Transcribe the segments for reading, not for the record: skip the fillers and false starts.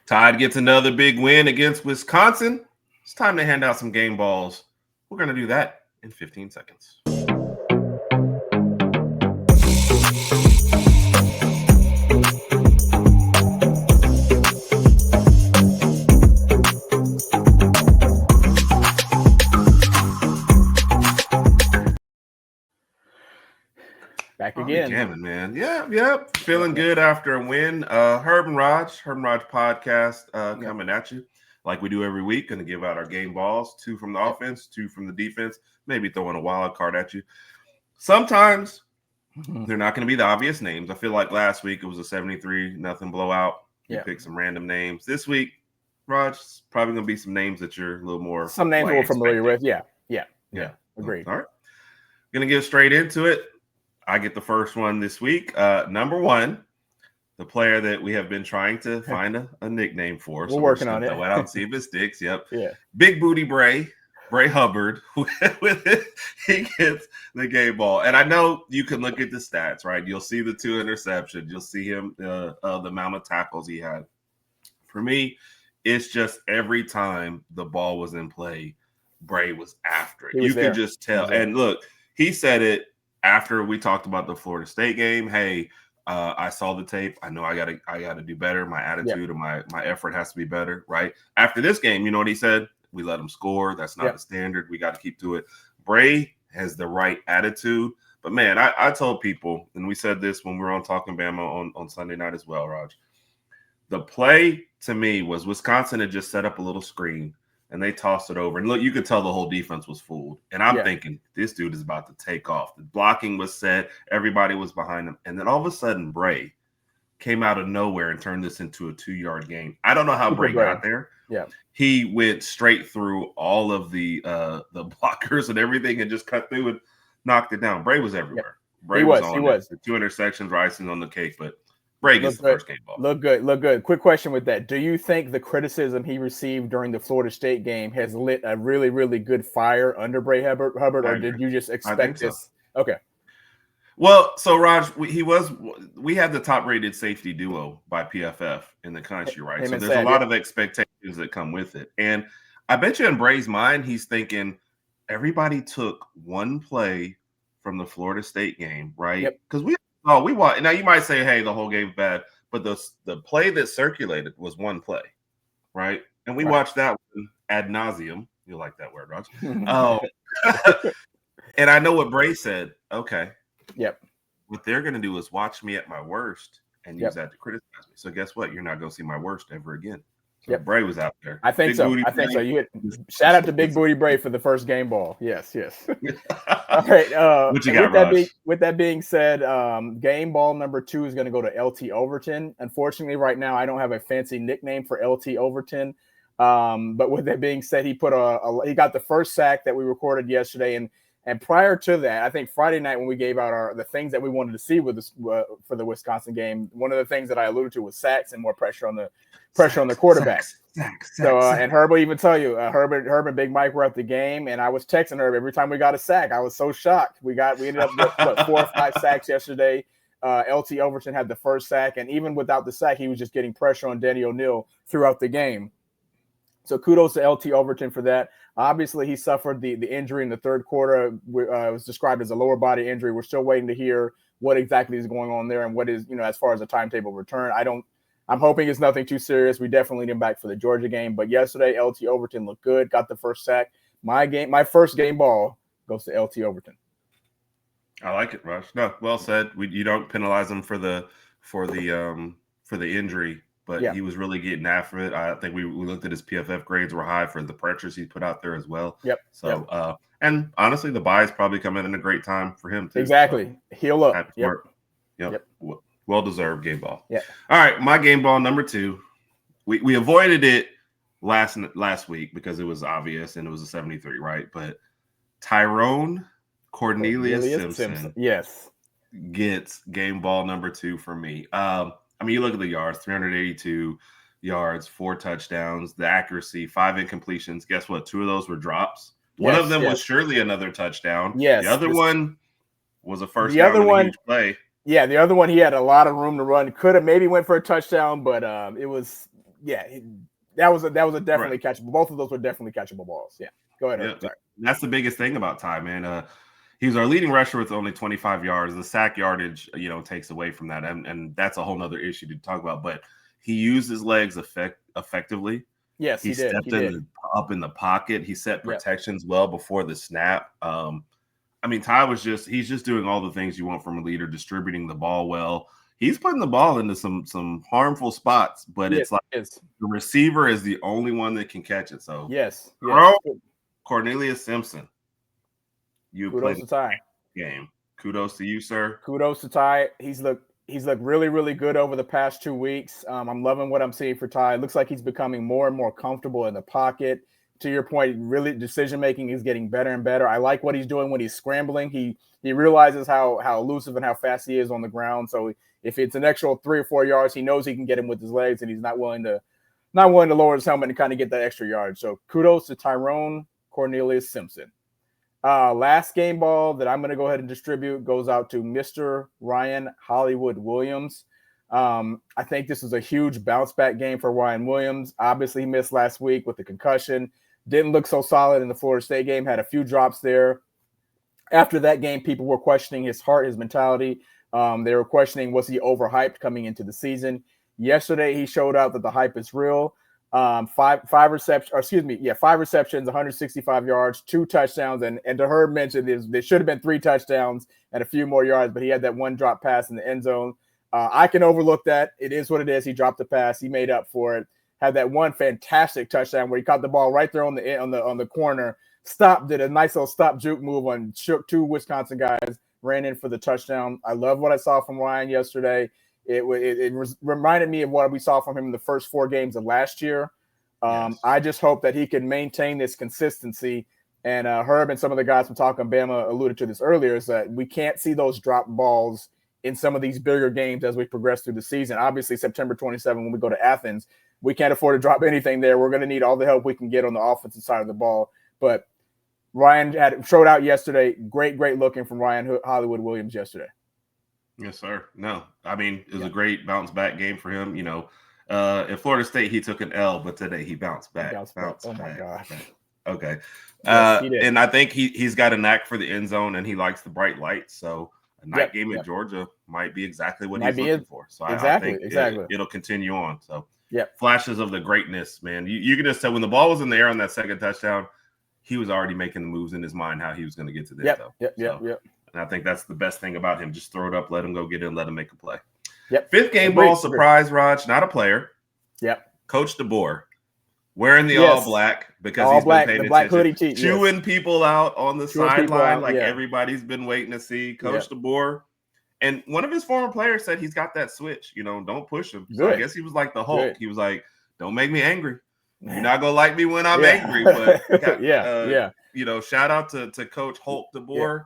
Tide gets another big win against Wisconsin. It's time to hand out some game balls. We're going to do that in 15 seconds. Back again. Jamming, man. Yep. Feeling good after a win. Herb N Rodg Podcast coming at you like we do every week. Going to give out our game balls, 2 from the offense, 2 from the defense, maybe throwing a wild card at you. Sometimes they're not going to be the obvious names. I feel like last week it was a 73-0 blowout. You pick some random names. This week, Raj, probably going to be some names that you're a little more. Some names we're familiar with. Yeah. Agreed. All right. Going to get straight into it. I get the first one this week. Number 1, the player that we have been trying to find a nickname for. We're working on it. Go out and see if it sticks. Yep. Yeah. Big Booty Bray Hubbard. With it, he gets the game ball. And I know you can look at the stats, right? You'll see the 2 interceptions. You'll see him, the amount of tackles he had. For me, it's just every time the ball was in play, Bray was after it. You could just tell. And look, he said it after we talked about the Florida State game. Hey, I saw the tape. I know I gotta do better. My attitude and my effort has to be better, right? After this game, you know what he said? We let him score. That's not the standard. We got to keep to it. Bray has the right attitude. But, man, I told people, and we said this when we were on Talking Bama on Sunday night as well, Raj. The play to me was Wisconsin had just set up a little screen, and they tossed it over. And, look, you could tell the whole defense was fooled. And I'm thinking, this dude is about to take off. The blocking was set. Everybody was behind him. And then all of a sudden, Bray came out of nowhere and turned this into a 2-yard gain. I don't know how Bray got there. Yeah. He went straight through all of the blockers and everything and just cut through and knocked it down. Bray was everywhere. Bray was on it. The 2 intersections were icing on the cake, but Bray gets the first game ball. Look good. Quick question with that. Do you think the criticism he received during the Florida State game has lit a really, really good fire under Bray Hubbard, or did you just expect this? So. Okay. Well, so Raj, we had the top-rated safety duo by PFF in the country, right? So there's a lot of expectations that come with it. And I bet you in Bray's mind, he's thinking everybody took one play from the Florida State game, right? Because we watched. Now you might say, hey, the whole game's bad, but the play that circulated was one play, right? And we watched that one ad nauseum. You like that word, Raj? And I know what Bray said. Okay. Yep. What they're going to do is watch me at my worst and use that to criticize me. So guess what? You're not going to see my worst ever again. So Bray was out there. I think so. Shout out to Big Booty Bray for the first game ball. Yes. All right. What you got, Raj? With that being said, game ball number 2 is going to go to LT Overton. Unfortunately, right now I don't have a fancy nickname for LT Overton. But with that being said, he he got the first sack that we recorded yesterday, and prior to that, I think Friday night when we gave out the things that we wanted to see with this for the Wisconsin game, one of the things that I alluded to was sacks and more pressure on the quarterback. And Herb will even tell you, Herb and Big Mike were at the game, and I was texting Herb every time we got a sack. I was so shocked. We ended up with 4 or 5 sacks yesterday. LT Overton had the first sack, and even without the sack, he was just getting pressure on Danny O'Neal throughout the game. So kudos to LT Overton for that. Obviously, he suffered the injury in the third quarter. It was described as a lower body injury. We're still waiting to hear what exactly is going on there and what is, as far as a timetable return. I'm hoping it's nothing too serious. We definitely need him back for the Georgia game. But yesterday, LT Overton looked good, got the first sack. My first game ball goes to LT Overton. I like it, Rush. No, well said. You don't penalize him for the injury. But he was really getting after it. I think we looked at his PFF grades were high for the pressures he put out there as well. Yep. So, and honestly, the bye is probably coming in a great time for him too. Exactly. So, heal up. Yep. Well-deserved game ball. Yeah. All right, my game ball number 2. We avoided it last week because it was obvious and it was a 73, right? But Tyrone Cornelius Simpson. Yes. Gets game ball number 2 for me. You look at the yards, 382 yards, 4 touchdowns, the accuracy, 5 incompletions. Guess what? 2 of those were drops. One of them was surely another touchdown. Yes. The other one was a first down and a huge play. Yeah, the other one, he had a lot of room to run. Could have maybe went for a touchdown, but it was that was a definitely catchable. Both of those were definitely catchable balls. Yeah, go ahead. Yeah, that's the biggest thing about Ty, man. He was our leading rusher with only 25 yards. The sack yardage, takes away from that, and that's a whole nother issue to talk about. But he used his legs effectively. Yes, he did. Stepped up in the pocket. He set protections well before the snap. Ty he's just doing all the things you want from a leader, distributing the ball well. He's putting the ball into some harmful spots, but it's like the receiver is the only one that can catch it. So yes. Cornelius Simpson. Kudos to Ty. Game. Kudos to you, sir. Kudos to Ty. He's looked really, really good over the past 2 weeks. I'm loving what I'm seeing for Ty. It looks like he's becoming more and more comfortable in the pocket. To your point, really decision making is getting better and better. I like what he's doing when he's scrambling. He realizes how elusive and how fast he is on the ground. So if it's an extra 3 or 4 yards, he knows he can get him with his legs, and he's not willing to lower his helmet and kind of get that extra yard. So kudos to Tyrone Cornelius Simpson. Last game ball that I'm going to go ahead and distribute goes out to Mr. Ryan Hollywood Williams. I think this is a huge bounce back game for Ryan Williams. Obviously, he missed last week with the concussion. Didn't look so solid in the Florida State game. Had a few drops there. After that game, people were questioning his heart, his mentality. They were questioning, was he overhyped coming into the season? Yesterday, he showed out that the hype is real. 5 receptions, 165 yards, 2 touchdowns, and to Herb mentioned there should have been 3 touchdowns and a few more yards, but he had that one drop pass in the end zone. I can overlook that. It is what it is. He dropped the pass. He made up for it. Had that one fantastic touchdown where he caught the ball right there on the corner. Did a nice little stop juke move on, shook 2 Wisconsin guys, ran in for the touchdown. I love what I saw from Ryan yesterday. It reminded me of what we saw from him in the first 4 games of last year. Yes. I just hope that he can maintain this consistency. And Herb and some of the guys from Talking Bama alluded to this earlier, is that we can't see those drop balls in some of these bigger games as we progress through the season. Obviously, September 27, when we go to Athens, we can't afford to drop anything there. We're going to need all the help we can get on the offensive side of the ball. But Ryan showed out yesterday. Great looking from Ryan Hollywood Williams yesterday. Yes, sir. No, it was a great bounce back game for him. In Florida State, he took an L, but today he bounced back. Oh my gosh. Okay. Yes, and I think he's got a knack for the end zone, and he likes the bright lights. So a night game at Georgia might be exactly what he's looking for. So I think it'll continue on. So flashes of the greatness, man. You can just tell when the ball was in the air on that second touchdown, he was already making the moves in his mind how he was going to get to the end zone. Yep. And I think that's the best thing about him. Just throw it up, let him go get it, and let him make a play. Yep. 5th game ball surprise, Raj, not a player. Yep. Coach DeBoer wearing the all black because he's been paying black attention, hoodie tee, chewing people out on the sideline like everybody's been waiting to see. Coach DeBoer. And one of his former players said he's got that switch. Don't push him. So I guess he was like the Hulk. Good. He was like, don't make me angry. You're not going to like me when I'm angry. But shout out to Coach Hulk DeBoer. Yeah.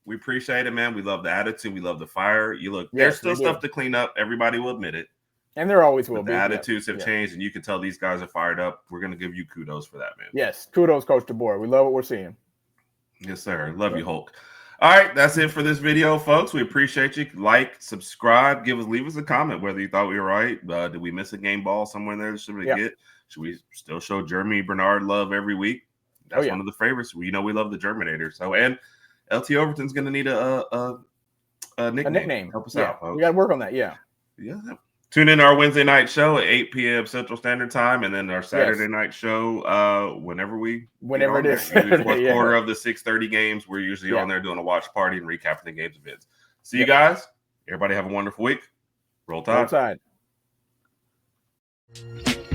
We appreciate it, man. We love the attitude. We love the fire. There's still stuff to clean up. Everybody will admit it. And there always will be. The attitudes have changed, and you can tell these guys are fired up. We're going to give you kudos for that, man. Yes. Kudos, Coach DeBoer. We love what we're seeing. Yes, sir. Love you, Hulk. All right. That's it for this video, folks. We appreciate you. Like, subscribe, leave us a comment whether you thought we were right. Did we miss a game ball somewhere in there? Should we still show Jeremy Bernard love every week? That's one of the favorites. We love the Germinator. So, and LT Overton's going to need a nickname. Help us out, folks. We got to work on that. Yeah. Tune in to our Wednesday night show at 8 p.m. Central Standard Time, and then our Saturday night show whenever it is. Fourth quarter of the 6:30 games. We're usually on there doing a watch party and recapping the games events. See you guys. Everybody have a wonderful week. Roll Tide. Roll Tide.